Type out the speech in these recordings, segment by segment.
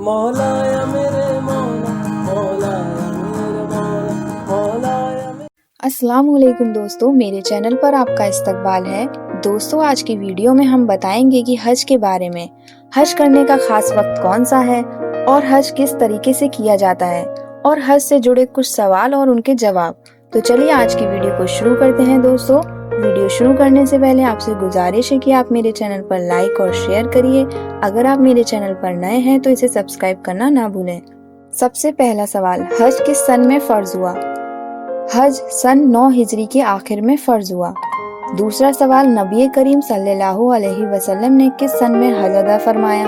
مولایا میرے مولا مولایا میرے مولا مولایا میرے۔ السلام علیکم دوستو، میرے چینل پر آپ کا استقبال ہے۔ دوستو آج کی ویڈیو میں ہم بتائیں گے کہ حج کے بارے میں، حج کرنے کا خاص وقت کون سا ہے اور حج کس طریقے سے کیا جاتا ہے، اور حج سے جڑے کچھ سوال اور ان کے جواب۔ تو چلیے آج کی ویڈیو کو شروع کرتے ہیں دوستو۔ ویڈیو شروع کرنے سے پہلے آپ سے گزارش ہے کہ آپ میرے چینل پر لائک اور شیئر کریے۔ اگر آپ میرے چینل پر نئے ہیں تو اسے سبسکرائب کرنا نہ بھولیں۔ سب سے پہلا سوال، حج کس سن میں فرض ہوا؟ حج سن 9 ہجری کے آخر میں فرض ہوا۔ دوسرا سوال، نبی کریم صلی اللہ علیہ وسلم نے کس سن میں حج ادا فرمایا؟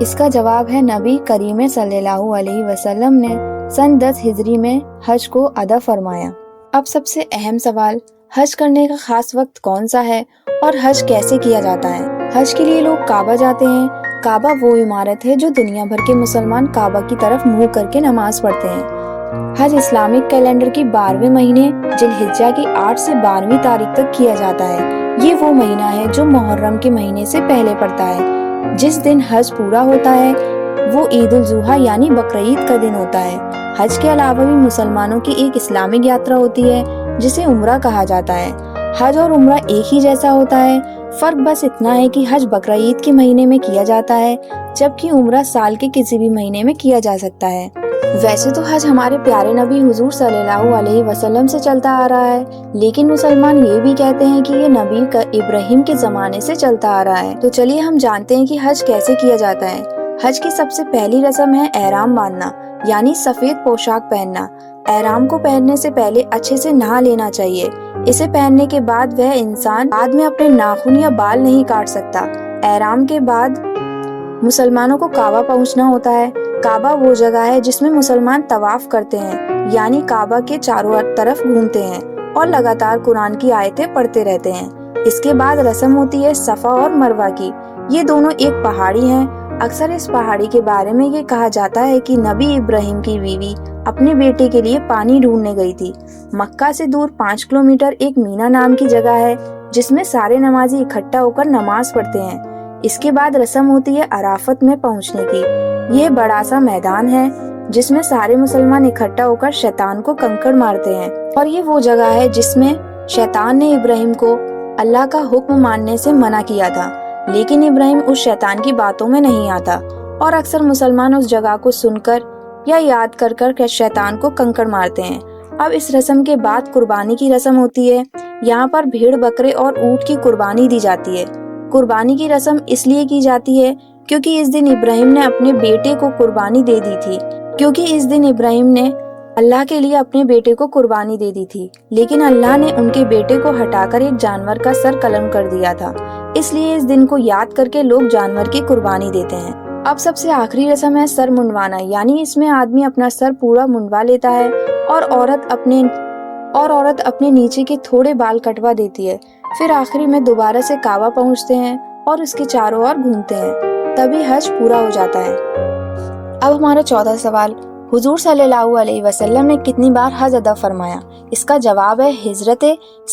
اس کا جواب ہے نبی کریم صلی اللہ علیہ وسلم نے سن 10 ہجری میں حج کو ادا فرمایا۔ اب سب سے اہم سوال، حج کرنے کا خاص وقت کون سا ہے اور حج کیسے کیا جاتا ہے؟ حج کے لیے لوگ کعبہ جاتے ہیں۔ کعبہ وہ عمارت ہے جو دنیا بھر کے مسلمان کعبہ کی طرف منہ کر کے نماز پڑھتے ہیں۔ حج اسلامک کیلنڈر کی 12ویں مہینے ذی الحجہ کی 8 سے 12ویں تاریخ تک کیا جاتا ہے۔ یہ وہ مہینہ ہے جو محرم کے مہینے سے پہلے پڑتا ہے۔ جس دن حج پورا ہوتا ہے وہ عید الاضحیٰ یعنی بقرعید کا دن ہوتا ہے۔ حج کے علاوہ بھی مسلمانوں کی ایک اسلامک یاترا ہوتی ہے جسے عمرہ کہا جاتا ہے۔ حج اور عمرہ ایک ہی جیسا ہوتا ہے، فرق بس اتنا ہے کہ حج بقرعید کے مہینے میں کیا جاتا ہے جبکہ عمرہ سال کے کسی بھی مہینے میں کیا جا سکتا ہے۔ ویسے تو حج ہمارے پیارے نبی حضور صلی اللہ علیہ وسلم سے چلتا آ رہا ہے، لیکن مسلمان یہ بھی کہتے ہیں کہ یہ نبی ابراہیم کے زمانے سے چلتا آ رہا ہے۔ تو چلیے ہم جانتے ہیں کہ حج کیسے کیا جاتا ہے۔ حج کی سب سے پہلی رسم ہے احرام باندھنا یعنی سفید پوشاک پہننا۔ احرام کو پہننے سے پہلے اچھے سے نہا لینا چاہیے۔ اسے پہننے کے بعد وہ انسان بعد میں اپنے ناخن یا بال نہیں کاٹ سکتا۔ احرام کے بعد مسلمانوں کو کعبہ پہنچنا ہوتا ہے۔ کعبہ وہ جگہ ہے جس میں مسلمان طواف کرتے ہیں یعنی کعبہ کے چاروں طرف گھومتے ہیں اور لگاتار قرآن کی آیتیں پڑھتے رہتے ہیں۔ اس کے بعد رسم ہوتی ہے صفا اور مروہ کی۔ یہ دونوں ایک پہاڑی ہیں۔ اکثر اس پہاڑی کے بارے میں یہ کہا جاتا ہے کہ نبی ابراہیم کی بیوی اپنے بیٹے کے لیے پانی ڈھونڈنے گئی تھی۔ مکہ سے دور 5 کلومیٹر ایک مینا نام کی جگہ ہے جس میں سارے نمازی اکٹھا ہو کر نماز پڑھتے ہیں۔ اس کے بعد رسم ہوتی ہے عرفات میں پہنچنے کی۔ یہ بڑا سا میدان ہے جس میں سارے مسلمان اکٹھا ہو کر شیطان کو کنکڑ مارتے ہیں، اور یہ وہ جگہ ہے جس میں شیطان نے ابراہیم کو اللہ کا حکم ماننے سے منع کیا تھا، لیکن ابراہیم اس شیطان کی باتوں میں نہیں آتا، اور اکثر مسلمان اس جگہ کو سن کر یا یاد کر کر شیطان کو کنکڑ مارتے ہیں۔ اب اس رسم کے بعد قربانی کی رسم ہوتی ہے۔ یہاں پر بھیڑ بکرے اور اونٹ کی قربانی دی جاتی ہے۔ قربانی کی رسم اس لیے کی جاتی ہے کیونکہ اس دن ابراہیم نے اپنے بیٹے کو قربانی دے دی تھی، لیکن اللہ نے ان کے بیٹے کو ہٹا کر ایک جانور کا سر قلم کر دیا تھا، اس لیے اس دن کو یاد کر کے لوگ جانور کی قربانی دیتے ہیں۔ اب سب سے آخری رسم ہے سر منڈوانا، یعنی اس میں آدمی اپنا سر پورا منڈوا لیتا ہے اور عورت اپنے نیچے کے تھوڑے بال کٹوا دیتی ہے۔ پھر آخری میں دوبارہ سے کعبہ پہنچتے ہیں اور اس کے چاروں اور گھومتے ہیں، تبھی حج پورا ہو جاتا ہے۔ اب ہمارا 14 سوال، حضور صلی اللہ علیہ وسلم نے کتنی بار حج ادا فرمایا؟ اس کا جواب ہے ہجرت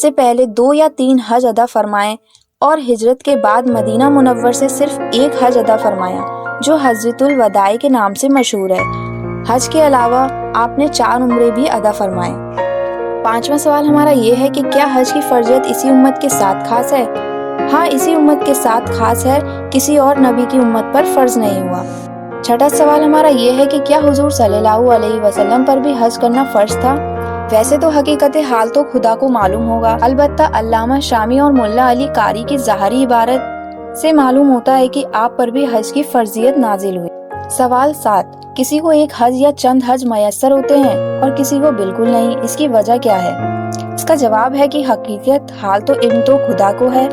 سے پہلے 2 یا 3 حج ادا فرمائے، اور ہجرت کے بعد مدینہ منور سے صرف 1 حج ادا فرمایا جو حجۃ الوداع کے نام سے مشہور ہے۔ حج کے علاوہ آپ نے 4 عمرے بھی ادا فرمائے۔ 5واں سوال ہمارا یہ ہے کہ کیا حج کی فرضیت اسی امت کے ساتھ خاص ہے؟ ہاں، اسی امت کے ساتھ خاص ہے، کسی اور نبی کی امت پر فرض نہیں ہوا۔ 6واں سوال ہمارا یہ ہے کہ کیا حضور صلی اللہ علیہ وسلم پر بھی حج کرنا فرض تھا؟ ویسے تو حقیقت حال تو خدا کو معلوم ہوگا، البتہ علامہ شامی اور ملا علی قاری کی ظاہری عبارت سے معلوم ہوتا ہے کہ آپ پر بھی حج کی فرضیت نازل ہوئی۔ سوال 7، کسی کو ایک حج یا چند حج میسر ہوتے ہیں اور کسی کو بالکل نہیں، اس کی وجہ کیا ہے؟ اس کا جواب ہے کہ حقیقت حال تو علم تو خدا کو ہے،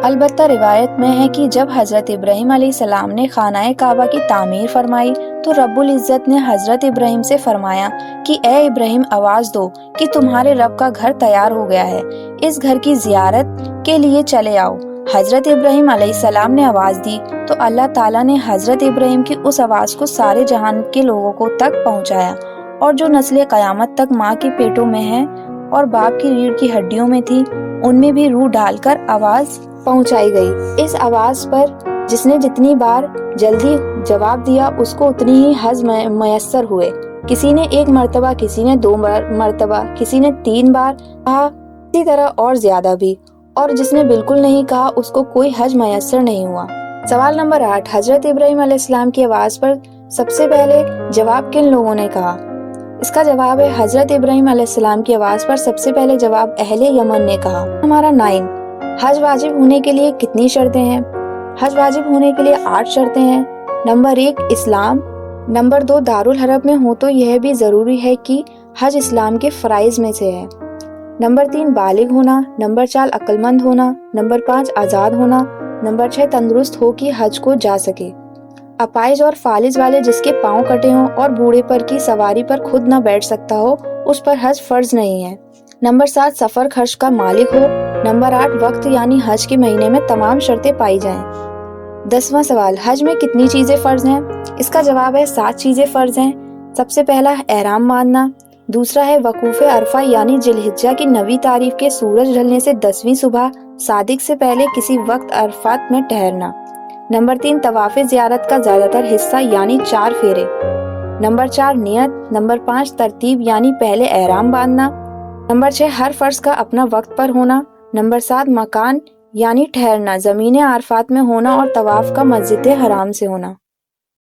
البتہ روایت میں ہے کہ جب حضرت ابراہیم علیہ السلام نے خانہ کعبہ کی تعمیر فرمائی تو رب العزت نے حضرت ابراہیم سے فرمایا کہ اے ابراہیم آواز دو کہ تمہارے رب کا گھر تیار ہو گیا ہے، اس گھر کی زیارت کے لیے چلے آؤ۔ حضرت ابراہیم علیہ السلام نے آواز دی تو اللہ تعالیٰ نے حضرت ابراہیم کی اس آواز کو سارے جہان کے لوگوں کو تک پہنچایا، اور جو نسل قیامت تک ماں کے پیٹوں میں ہیں اور باپ کی ریڑھ کی ہڈیوں میں تھی ان میں بھی روح ڈال کر آواز پہنچائی گئی۔ اس آواز پر جس نے جتنی بار جلدی جواب دیا اس کو اتنی ہی حج میسر ہوئے۔ کسی نے 1 مرتبہ، کسی نے 2 مرتبہ، کسی نے 3 بار کہا، اسی طرح اور زیادہ بھی، اور جس نے بالکل نہیں کہا اس کو کوئی حج میسر نہیں ہوا۔ سوال نمبر 8، حضرت ابراہیم علیہ السلام کی آواز پر سب سے پہلے جواب کن لوگوں نے کہا؟ اس کا جواب ہے حضرت ابراہیم علیہ السلام کی آواز پر سب سے پہلے جواب اہل یمن نے کہا۔ ہمارا 9، حج واجب ہونے کے لیے کتنی شرطیں ہیں؟ حج واجب ہونے کے لیے 8 شرطیں ہیں۔ نمبر 1، اسلام۔ نمبر 2، دارالحرب میں ہو تو یہ بھی ضروری ہے کہ حج اسلام کے فرائض میں سے ہے۔ نمبر 3، بالغ ہونا۔ نمبر 4، عقل مند ہونا۔ نمبر 5، آزاد ہونا۔ نمبر 6، تندرست ہو کہ حج کو جا سکے۔ اپائج اور فالج والے جس کے پاؤں کٹے ہوں اور بوڑھے پر کی سواری پر خود نہ بیٹھ سکتا ہو اس پر حج فرض نہیں ہے۔ نمبر 7، سفر خرچ کا مالک ہو۔ نمبر 8، وقت یعنی حج کے مہینے میں تمام شرطیں پائی جائیں۔ 10واں سوال، حج میں کتنی چیزیں فرض ہیں؟ اس کا جواب ہے 7 چیزیں فرض ہیں۔ سب سے پہلا ہے احرام باندھنا۔ دوسرا ہے وقوف عرفہ یعنی ذی الحجہ کی 9ویں تاریخ کے سورج ڈھلنے سے 10ویں صبح صادق سے پہلے کسی وقت عرفات میں ٹھہرنا۔ نمبر 3، طواف زیارت کا زیادہ تر حصہ یعنی 4 پھیرے۔ نمبر 4، نیت۔ نمبر 5، ترتیب یعنی پہلے احرام باندھنا۔ نمبر 6، ہر فرض کا اپنا وقت پر ہونا۔ نمبر 7، مکان یعنی ٹھہرنا، زمین عرفات میں ہونا اور طواف کا مسجد حرام سے ہونا۔